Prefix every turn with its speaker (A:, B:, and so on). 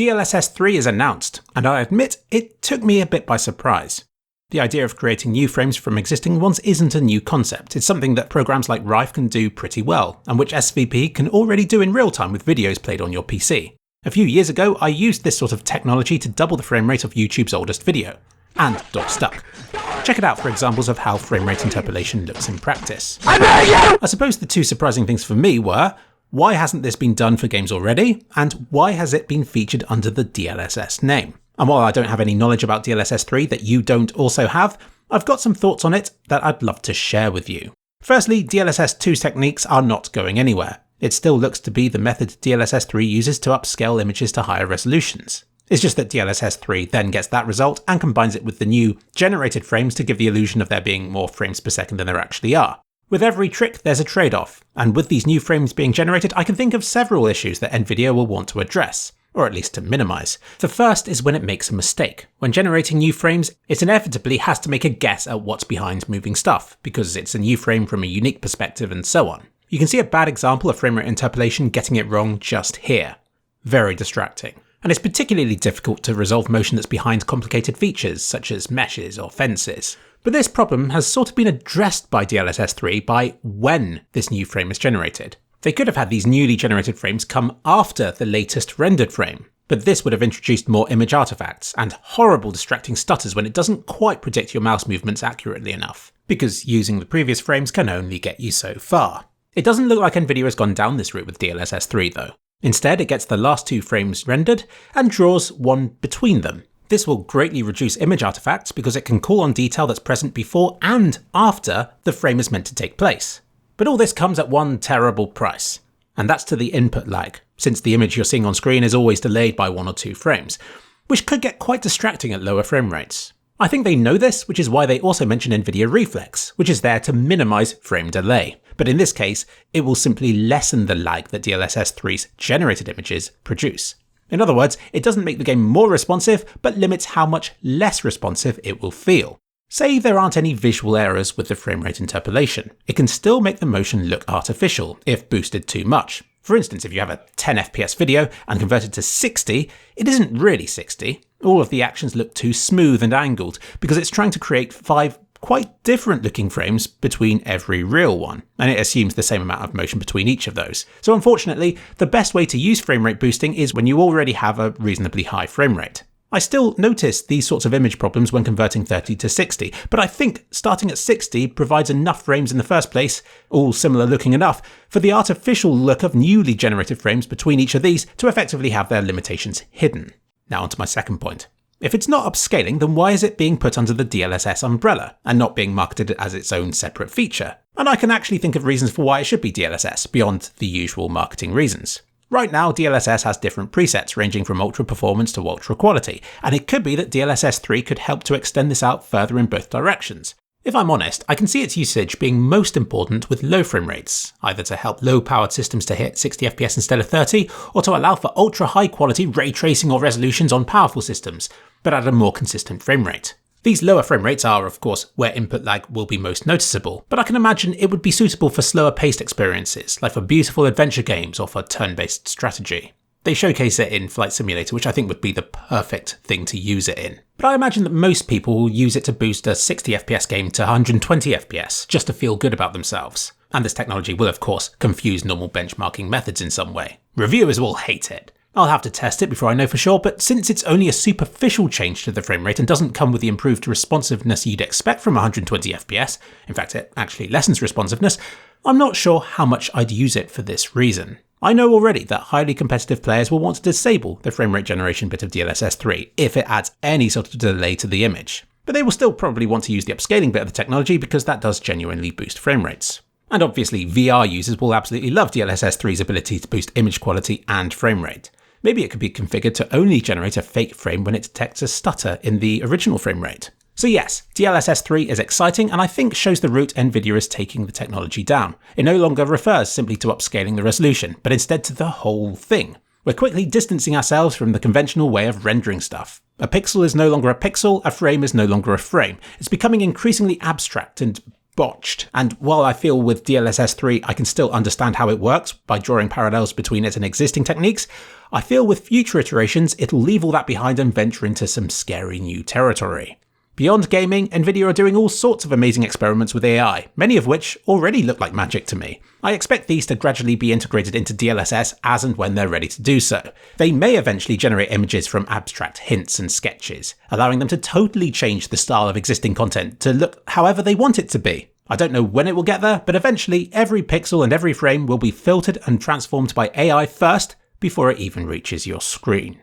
A: DLSS 3 is announced, and I admit it took me a bit by surprise. The idea of creating new frames from existing ones isn't a new concept. It's something that programs like Rife can do pretty well, and which SVP can already do in real time with videos played on your PC. A few years ago, I used this sort of technology to double the frame rate of YouTube's oldest video, and got stuck. Check it out for examples of how framerate interpolation looks in practice. I suppose the two surprising things for me were, why hasn't this been done for games already, and why has it been featured under the DLSS name? And while I don't have any knowledge about DLSS 3 that you don't also have, I've got some thoughts on it that I'd love to share with you. Firstly, DLSS 2's techniques are not going anywhere. It still looks to be the method DLSS 3 uses to upscale images to higher resolutions. It's just that DLSS 3 then gets that result and combines it with the new generated frames to give the illusion of there being more frames per second than there actually are. With every trick, there's a trade-off, and with these new frames being generated, I can think of several issues that NVIDIA will want to address, or at least to minimize. The first is when it makes a mistake. When generating new frames, it inevitably has to make a guess at what's behind moving stuff, because it's a new frame from a unique perspective and so on. You can see a bad example of framerate interpolation getting it wrong just here. Very distracting. And it's particularly difficult to resolve motion that's behind complicated features, such as meshes or fences. But this problem has sort of been addressed by DLSS 3 by when this new frame is generated. They could have had these newly generated frames come after the latest rendered frame, but this would have introduced more image artifacts and horrible distracting stutters when it doesn't quite predict your mouse movements accurately enough, because using the previous frames can only get you so far. It doesn't look like NVIDIA has gone down this route with DLSS 3 though. Instead, it gets the last two frames rendered and draws one between them. This will greatly reduce image artifacts because it can call on detail that's present before and after the frame is meant to take place. But all this comes at one terrible price, and that's to the input lag, since the image you're seeing on screen is always delayed by 1 or 2 frames, which could get quite distracting at lower frame rates. I think they know this, which is why they also mention NVIDIA Reflex, which is there to minimize frame delay. But in this case, it will simply lessen the lag that DLSS 3's generated images produce. In other words, it doesn't make the game more responsive, but limits how much less responsive it will feel. Say there aren't any visual errors with the framerate interpolation. It can still make the motion look artificial if boosted too much. For instance, if you have a 10 FPS video and convert it to 60, it isn't really 60. All of the actions look too smooth and angled because it's trying to create 5 quite different looking frames between every real one, and it assumes the same amount of motion between each of those. So unfortunately, the best way to use framerate boosting is when you already have a reasonably high frame rate. I still notice these sorts of image problems when converting 30 to 60, but I think starting at 60 provides enough frames in the first place, all similar looking enough, for the artificial look of newly generated frames between each of these to effectively have their limitations hidden. Now onto my second point. If it's not upscaling, then why is it being put under the DLSS umbrella and not being marketed as its own separate feature? And I can actually think of reasons for why it should be DLSS beyond the usual marketing reasons. Right now, DLSS has different presets ranging from ultra performance to ultra quality, and it could be that DLSS 3 could help to extend this out further in both directions. If I'm honest, I can see its usage being most important with low frame rates, either to help low-powered systems to hit 60 FPS instead of 30, or to allow for ultra-high-quality ray tracing or resolutions on powerful systems, but at a more consistent frame rate. These lower frame rates are, of course, where input lag will be most noticeable, but I can imagine it would be suitable for slower-paced experiences, like for beautiful adventure games or for turn-based strategy. They showcase it in Flight Simulator, which I think would be the perfect thing to use it in. But I imagine that most people will use it to boost a 60 FPS game to 120 FPS, just to feel good about themselves. And this technology will, of course, confuse normal benchmarking methods in some way. Reviewers will hate it. I'll have to test it before I know for sure, but since it's only a superficial change to the frame rate and doesn't come with the improved responsiveness you'd expect from 120 FPS, in fact it actually lessens responsiveness, I'm not sure how much I'd use it for this reason. I know already that highly competitive players will want to disable the frame rate generation bit of DLSS 3 if it adds any sort of delay to the image, but they will still probably want to use the upscaling bit of the technology because that does genuinely boost frame rates. And obviously VR users will absolutely love DLSS 3's ability to boost image quality and frame rate. Maybe it could be configured to only generate a fake frame when it detects a stutter in the original frame rate. So yes, DLSS 3 is exciting and I think shows the route NVIDIA is taking the technology down. It no longer refers simply to upscaling the resolution, but instead to the whole thing. We're quickly distancing ourselves from the conventional way of rendering stuff. A pixel is no longer a pixel, a frame is no longer a frame. It's becoming increasingly abstract and botched. And while I feel with DLSS 3 I can still understand how it works by drawing parallels between it and existing techniques, I feel with future iterations, it'll leave all that behind and venture into some scary new territory. Beyond gaming, Nvidia are doing all sorts of amazing experiments with AI, many of which already look like magic to me. I expect these to gradually be integrated into DLSS as and when they're ready to do so. They may eventually generate images from abstract hints and sketches, allowing them to totally change the style of existing content to look however they want it to be. I don't know when it will get there, but eventually every pixel and every frame will be filtered and transformed by AI first before it even reaches your screen.